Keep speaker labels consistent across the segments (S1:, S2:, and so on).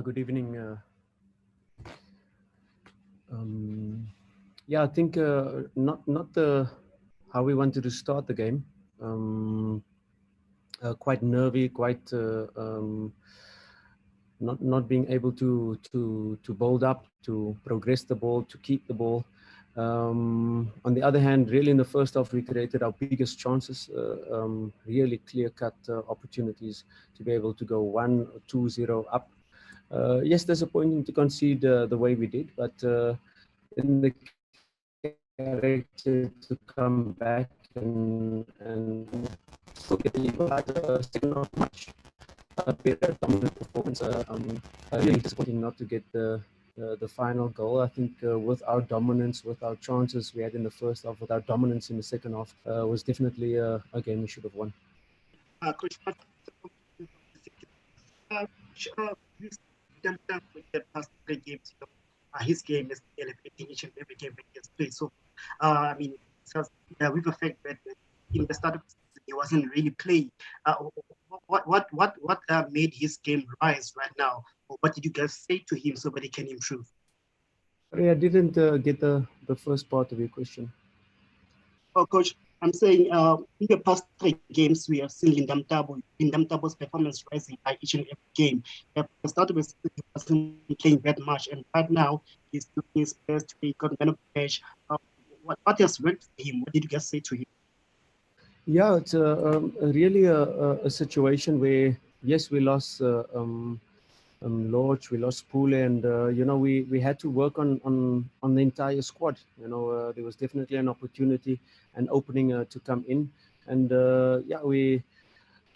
S1: Good evening. Yeah, I think not the how we wanted to start the game. Quite nervy, quite not being able to build up, to progress the ball, to keep the ball. On the other hand, really in the first half, we created our biggest chances, really clear-cut opportunities to be able to go 1-2-0 up. Yes, disappointing to concede the way we did, but in the character to come back and still get the lead, but second half much better dominant performance. Really disappointing not to get the final goal. I think with our dominance, with our chances we had in the first half, with our dominance in the second half, was definitely a game we should have won.
S2: Coach, the past 3 games, his game is elevating each and every game he has played. So, I mean, with the fact that in the start of the season he wasn't really playing, what made his game rise right now? Or what did you guys say to him so that he can improve?
S1: Sorry, I didn't get the first part of your question.
S2: Oh, Coach, I'm saying in the past 3 games, we have seen Ndamtabo's performance rising by each and every game. At the start of the season, he wasn't playing that much, and right now he's doing his best. He got man of the match. What has worked for him? What did you guys say to him?
S1: Yeah, it's really a situation where, yes, we lost Lodge, we lost Pule, and we had to work on the entire squad. There was definitely an opportunity, an opening to come in, and it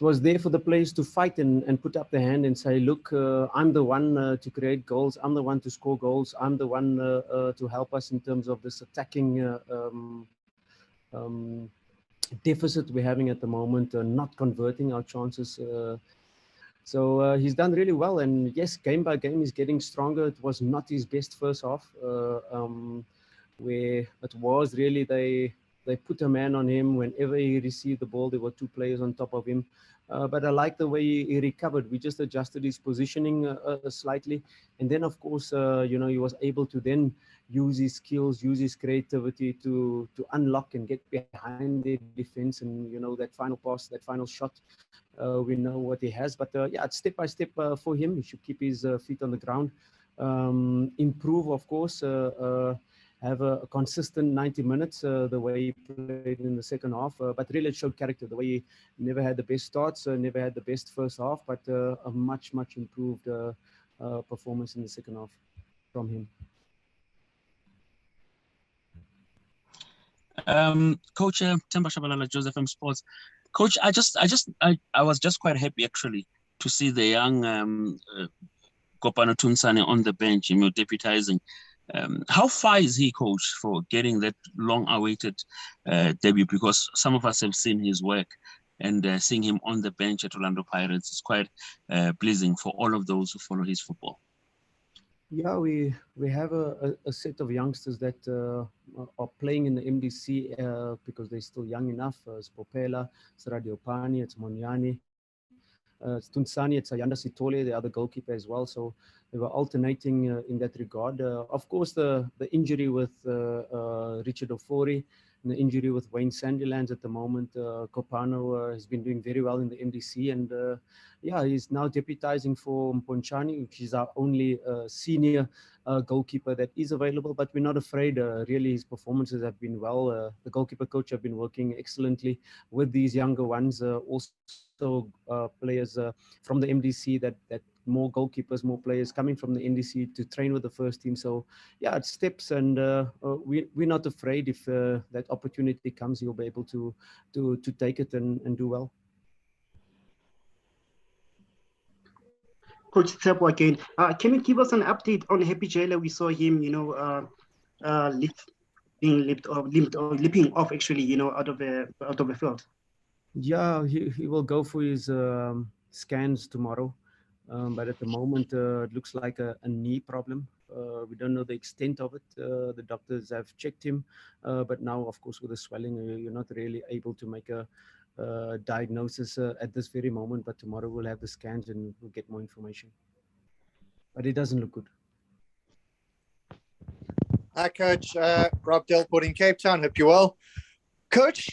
S1: was there for the players to fight and put up their hand and say, look, I'm the one to create goals, I'm the one to score goals, I'm the one to help us in terms of this attacking deficit we're having at the moment, not converting our chances. So he's done really well, and yes, game by game he's getting stronger. It was not his best first half, where it was really they put a man on him whenever he received the ball. There were 2 players on top of him, but I like the way he recovered. We just adjusted his positioning slightly, and then of course he was able to then use his skills, use his creativity to unlock and get behind the defense, and that final pass, that final shot. We know what he has, but yeah, it's step by step for him. He should keep his feet on the ground, improve, of course, have a consistent 90 minutes the way he played in the second half, but really it showed character, the way he never had the best starts, never had the best first half, but a much improved performance in the second half from him.
S3: Coach Temba Shabalala, Joseph M Sports. Coach, I was just quite happy actually to see the young Kopano Tunsane on the bench, deputizing. How far is he, Coach, for getting that long-awaited debut? Because some of us have seen his work, and seeing him on the bench at Orlando Pirates is quite pleasing for all of those who follow his football.
S1: Yeah, we have a set of youngsters that are playing in the MDC because they're still young enough. It's Popela, it's Radiopani, it's Moniani, it's Tunsani, it's Ayanda Sitole, the other goalkeeper as well. So they were alternating in that regard. Of course, the injury with Richard Ofori and the injury with Wayne Sandilands at the moment, Kopano has been doing very well in the MDC, and yeah, he's now deputizing for Mponchani, which is our only senior goalkeeper that is available, but we're not afraid. Really, his performances have been well. The goalkeeper coach have been working excellently with these younger ones, also players from the MDC, that more goalkeepers, more players coming from the NDC to train with the first team. So yeah, it's steps, and we're not afraid. If that opportunity comes, he'll be able to take it and do well.
S2: Coach Tshepo again, can you give us an update on Happy Jailer? We saw him, leaping off actually, out of the field.
S1: Yeah, he will go for his scans tomorrow, but at the moment it looks like a knee problem. We don't know the extent of it. The doctors have checked him, but now, of course, with the swelling, you're not really able to make a diagnosis at this very moment. But tomorrow we'll have the scans and we'll get more information. but it doesn't look good.
S4: Hi, Coach. Rob Delport in Cape Town. Hope you're well. Coach,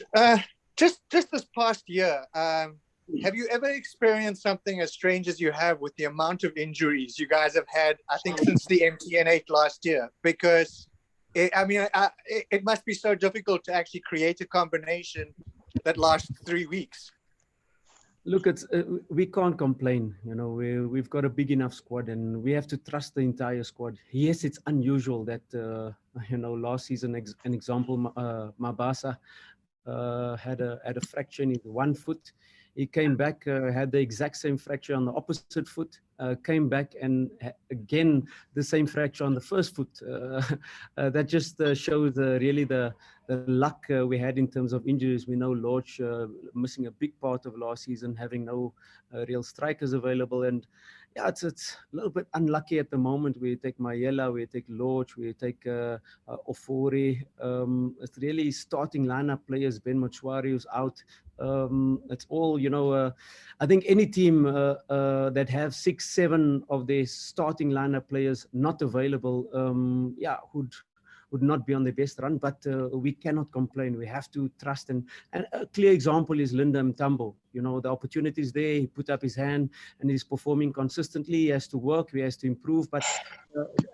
S4: just this past year, have you ever experienced something as strange as you have with the amount of injuries you guys have had, I think, since the MTN8 last year? Because, it must be so difficult to actually create a combination that lasts 3 weeks.
S1: Look, we can't complain. You know, we've got a big enough squad, and we have to trust the entire squad. Yes, it's unusual that last season, an example, Mabasa had a fracture in his one foot. He came back, had the exact same fracture on the opposite foot, came back and again the same fracture on the first foot. That just shows really the luck we had in terms of injuries. We know Lodge missing a big part of last season, having no real strikers available. And yeah, it's a little bit unlucky at the moment. We take Mayela, we take Lodge, we take Ofori. It's really starting lineup players. Ben Mochwari who's out. It's all, I think any team that have 6, 7 of their starting lineup players not available, would not be on their best run, but we cannot complain. We have to trust. And a clear example is Linda Mtambo. You know, the opportunity is there. He put up his hand and he's performing consistently. He has to work. He has to improve. But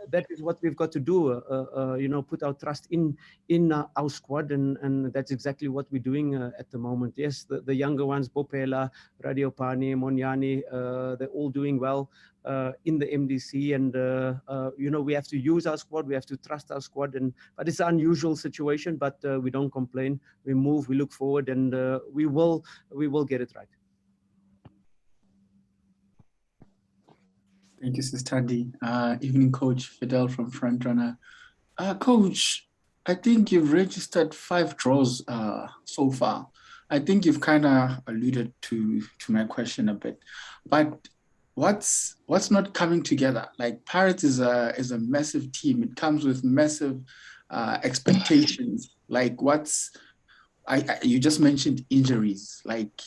S1: that is what we've got to do. Put our trust in our squad, and that's exactly what we're doing at the moment. Yes, the younger ones, Bopela, Radiopani, Monyani, they're all doing well in the MDC, and we have to use our squad. We have to trust our squad, but it's an unusual situation. But we don't complain. We move. We look forward, and we will get it right.
S5: Thank you, Sister Tadi. Evening, Coach Fidel from Frontrunner. Coach, I think you've registered 5 draws so far. I think you've kind of alluded to my question a bit, but what's not coming together? Like, Pirates is a massive team. It comes with massive expectations. Like, you just mentioned injuries. Like,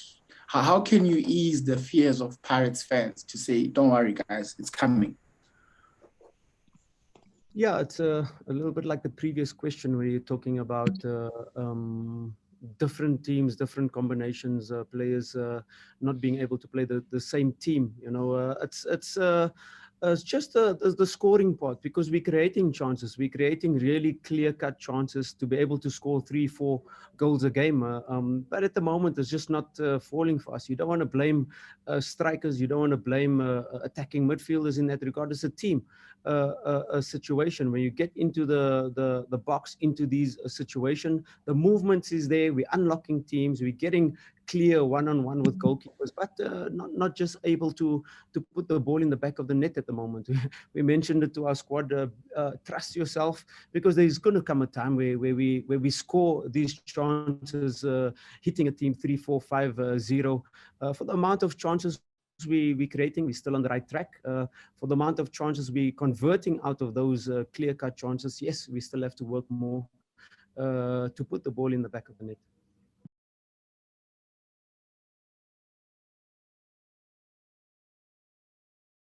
S5: how can you ease the fears of Pirates fans to say, don't worry, guys, it's coming?
S1: Yeah, it's a little bit like the previous question where you're talking about different teams, different combinations, players not being able to play the same team. It's just the scoring part, because we're creating chances. We're creating really clear-cut chances to be able to score 3, 4 goals a game. But at the moment, it's just not falling for us. You don't want to blame strikers. You don't want to blame attacking midfielders in that regard. It's a team a situation. When you get into the box, into these situations, the movement is there. We're unlocking teams. We're getting clear one-on-one with goalkeepers, but not just able to put the ball in the back of the net at the moment. We mentioned it to our squad, trust yourself, because there's going to come a time where we score these chances, hitting a team 3, 4, 5-0. For the amount of chances we're creating, we're still on the right track. For the amount of chances we're converting out of those clear-cut chances, yes, we still have to work more to put the ball in the back of the net.